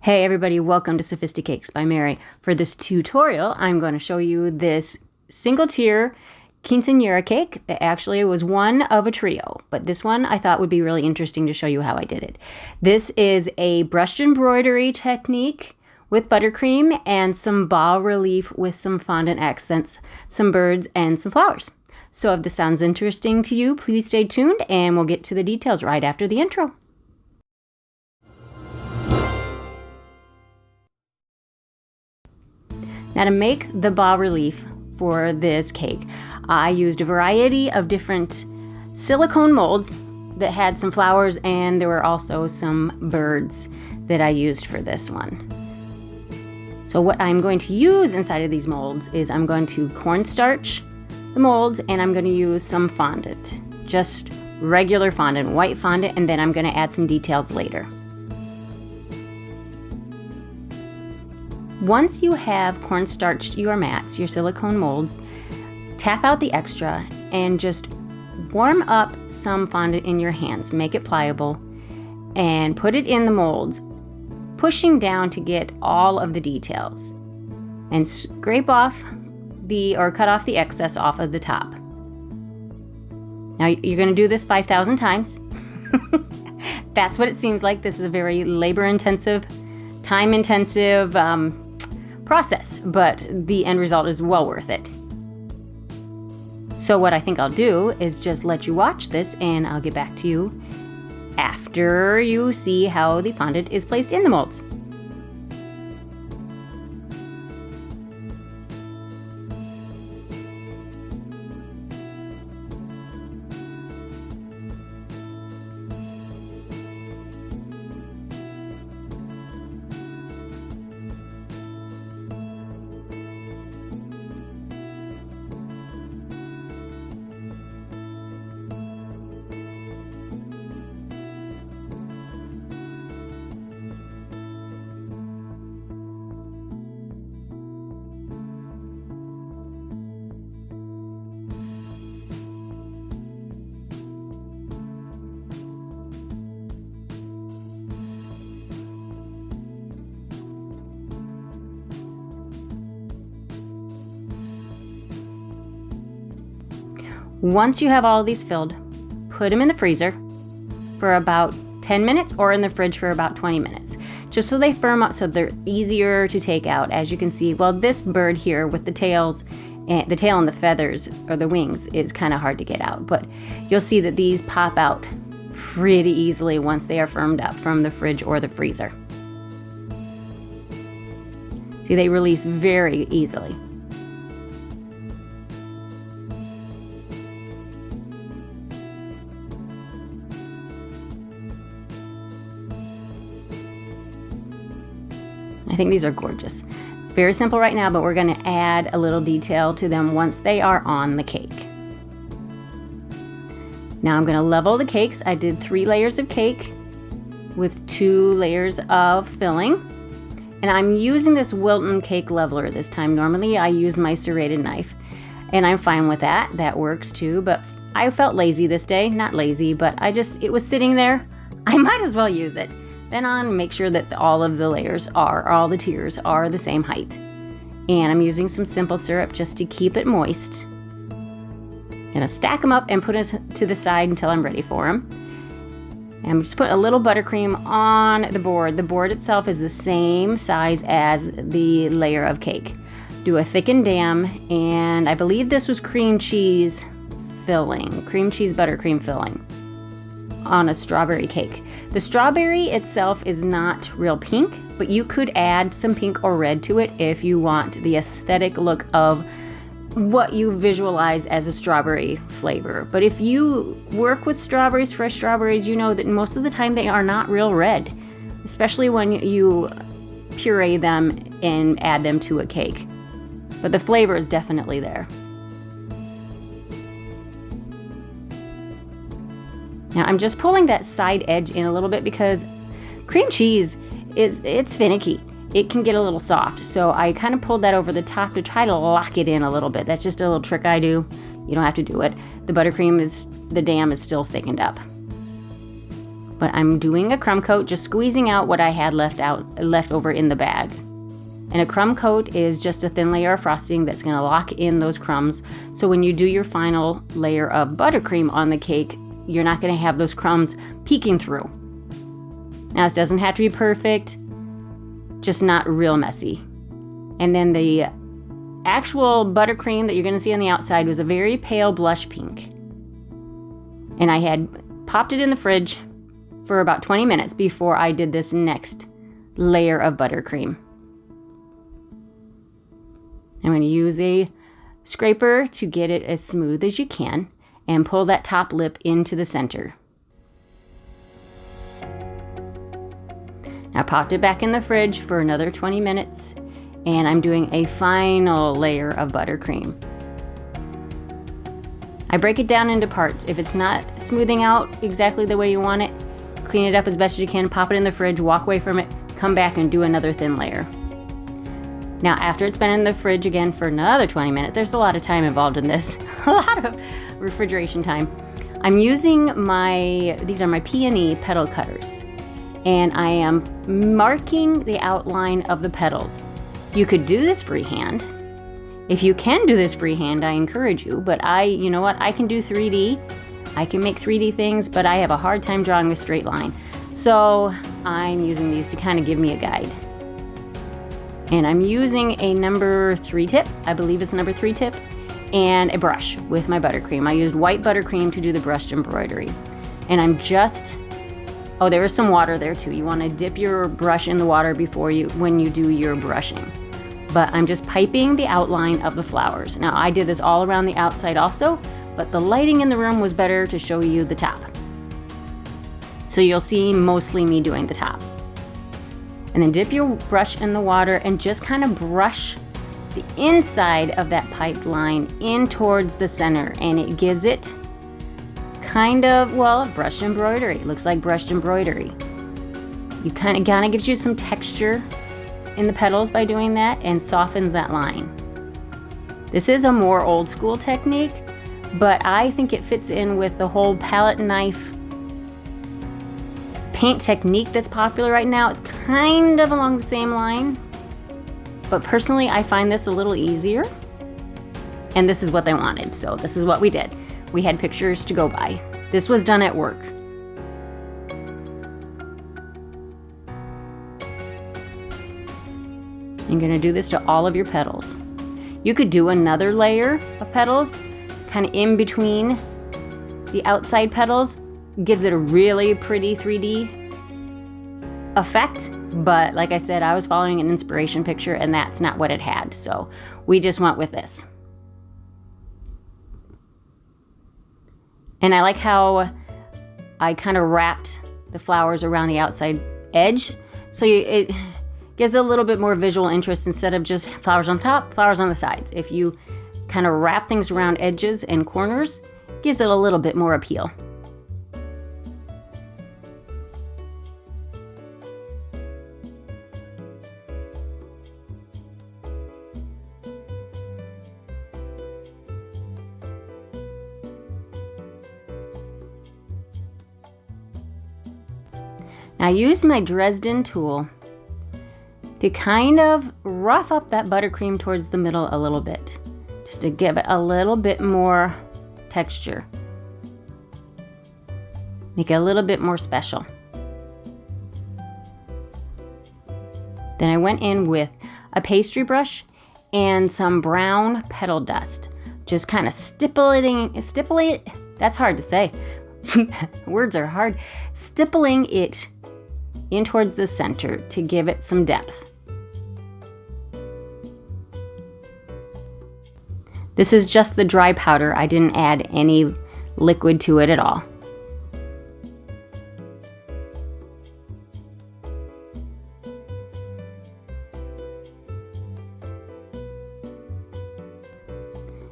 Hey everybody, welcome to Sophisticakes by Mary. For this tutorial, I'm going to show you this single tier quinceañera cake that actually was one of a trio, but this one I thought would be really interesting to show you how I did it. This is a brushed embroidery technique with buttercream and some bas relief with some fondant accents, some birds, and some flowers. So if this sounds interesting to you, please stay tuned and we'll get to the details right after the intro. Now to make the bas relief for this cake, I used a variety of different silicone molds that had some flowers, and there were also some birds that I used for this one. So what I'm going to use inside of these molds is I'm going to cornstarch the molds, and I'm going to use some fondant, just regular fondant, white fondant, and then I'm going to add some details later. Once you have cornstarched your mats, your silicone molds, tap out the extra and just warm up some fondant in your hands. Make it pliable and put it in the molds, pushing down to get all of the details. And scrape off or cut off the excess off of the top. Now you're going to do this 5,000 times. That's what it seems like. This is a very labor-intensive, time-intensive process, but the end result is well worth it. So what I think I'll do is just let you watch this, and I'll get back to you after you see how the fondant is placed in the molds. Once you have all of these filled, put them in the freezer for about 10 minutes or in the fridge for about 20 minutes, just so they firm up so they're easier to take out. As you can see, well, this bird here with the tails and the tail and the feathers or the wings is kind of hard to get out, but you'll see that these pop out pretty easily once they are firmed up from the fridge or the freezer. See, they release very easily. I think these are gorgeous. Very simple right now, but we're going to add a little detail to them once they are on the cake. Now I'm going to level the cakes. I did 3 layers of cake with 2 layers of filling. And I'm using this Wilton cake leveler this time. Normally I use my serrated knife, and I'm fine with that. That works too, but I felt lazy this day. Not lazy, but it was sitting there. I might as well use it. Then on, make sure that all of the layers all the tiers are the same height. And I'm using some simple syrup just to keep it moist. I'm gonna stack them up and put it to the side until I'm ready for them. And just put a little buttercream on the board. The board itself is the same size as the layer of cake. Do a thickened dam, and I believe this was cream cheese buttercream filling on a strawberry cake. The strawberry itself is not real pink, but you could add some pink or red to it if you want the aesthetic look of what you visualize as a strawberry flavor. But if you work with strawberries, fresh strawberries, you know that most of the time they are not real red, especially when you puree them and add them to a cake. But the flavor is definitely there. Now I'm just pulling that side edge in a little bit because cream cheese it's finicky. It can get a little soft. So I kind of pulled that over the top to try to lock it in a little bit. That's just a little trick I do. You don't have to do it. The buttercream the dam is still thickened up. But I'm doing a crumb coat, just squeezing out what I had left over in the bag. And a crumb coat is just a thin layer of frosting that's going to lock in those crumbs. So when you do your final layer of buttercream on the cake, you're not going to have those crumbs peeking through. Now, this doesn't have to be perfect, just not real messy. And then the actual buttercream that you're going to see on the outside was a very pale blush pink. And I had popped it in the fridge for about 20 minutes before I did this next layer of buttercream. I'm going to use a scraper to get it as smooth as you can and pull that top lip into the center. Now, I popped it back in the fridge for another 20 minutes, and I'm doing a final layer of buttercream. I break it down into parts. If it's not smoothing out exactly the way you want it, clean it up as best as you can, pop it in the fridge, walk away from it, come back and do another thin layer. Now, after it's been in the fridge again for another 20 minutes, there's a lot of time involved in this, a lot of refrigeration time. I'm using these are my peony petal cutters, and I am marking the outline of the petals. You could do this freehand. If you can do this freehand, I encourage you, but you know what? I can do 3D. I can make 3D things, but I have a hard time drawing a straight line. So I'm using these to kind of give me a guide. And I'm using a number 3 tip, I believe it's number 3 tip, and a brush with my buttercream. I used white buttercream to do the brushed embroidery. And I'm just, oh, there is some water there too. You want to dip your brush in the water when you do your brushing. But I'm just piping the outline of the flowers. Now, I did this all around the outside also, but the lighting in the room was better to show you the top. So you'll see mostly me doing the top. And then dip your brush in the water and just kind of brush the inside of that piped line in towards the center. And it gives it kind of, well, brushed embroidery. It looks like brushed embroidery. You kind of gives you some texture in the petals by doing that and softens that line. This is a more old school technique, but I think it fits in with the whole palette knife paint technique that's popular right now. It's kind of along the same line, but personally I find this a little easier, and this is what they wanted, so this is what we did. We had pictures to go by. This was done at work. You're going to do this to all of your petals. You could do another layer of petals kind of in between the outside petals. Gives it a really pretty 3D effect, but like I said, I was following an inspiration picture and that's not what it had, so we just went with this. And I like how I kind of wrapped the flowers around the outside edge, so it gives a little bit more visual interest instead of just flowers on top, flowers on the sides. If you kind of wrap things around edges and corners, it gives it a little bit more appeal. I used my Dresden tool to kind of rough up that buttercream towards the middle a little bit, just to give it a little bit more texture. Make it a little bit more special. Then I went in with a pastry brush and some brown petal dust. Just kind of stippling, that's hard to say. Words are hard. Stippling it in towards the center to give it some depth. This is just the dry powder. I didn't add any liquid to it at all.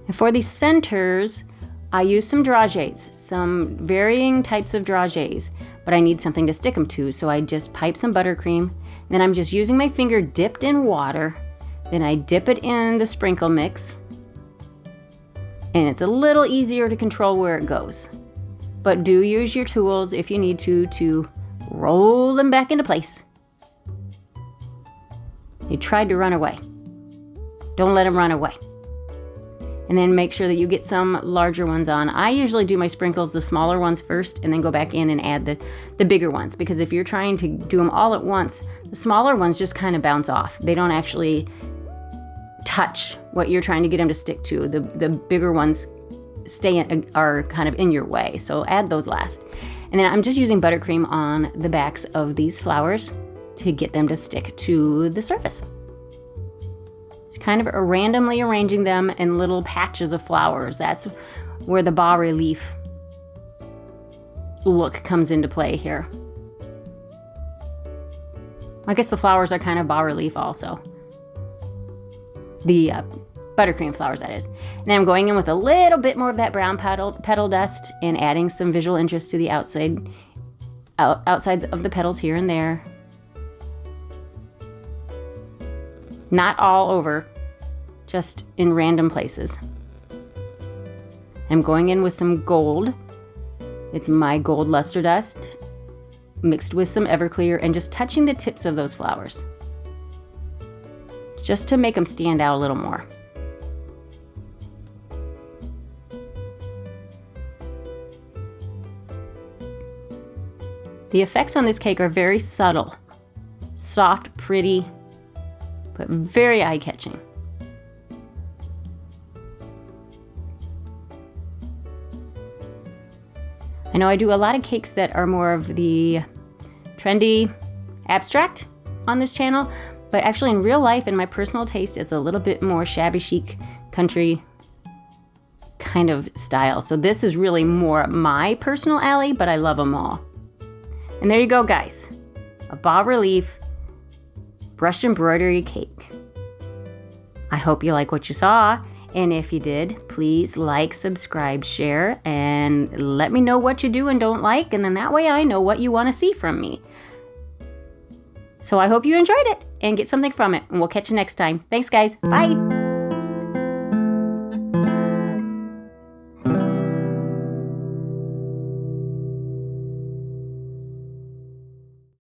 And for the centers, I use some dragees, some varying types of dragees, but I need something to stick them to, so I just pipe some buttercream. Then I'm just using my finger dipped in water. Then I dip it in the sprinkle mix. And it's a little easier to control where it goes. But do use your tools if you need to roll them back into place. They tried to run away. Don't let them run away. And then make sure that you get some larger ones on. I usually do my sprinkles, the smaller ones first, and then go back in and add the bigger ones. Because if you're trying to do them all at once, the smaller ones just kind of bounce off. They don't actually touch what you're trying to get them to stick to. The bigger ones are kind of in your way. So add those last. And then I'm just using buttercream on the backs of these flowers to get them to stick to the surface. Kind of randomly arranging them in little patches of flowers. That's where the Bas Relief look comes into play here. I guess the flowers are kind of Bas Relief also. The buttercream flowers, that is. And then I'm going in with a little bit more of that brown petal dust and adding some visual interest to the outsides of the petals here and there. Not all over, just in random places. I'm going in with some gold. It's my gold luster dust mixed with some Everclear and just touching the tips of those flowers, just to make them stand out a little more. The effects on this cake are very subtle, soft, pretty, but very eye-catching. I know I do a lot of cakes that are more of the trendy abstract on this channel, but actually in real life, in my personal taste, it's a little bit more shabby chic, country kind of style. So this is really more my personal alley, but I love them all. And there you go, guys. A Bas Relief brushed embroidery cake. I hope you like what you saw. And if you did, please like, subscribe, share, and let me know what you do and don't like. And then that way I know what you want to see from me. So I hope you enjoyed it and get something from it. And we'll catch you next time. Thanks, guys. Bye.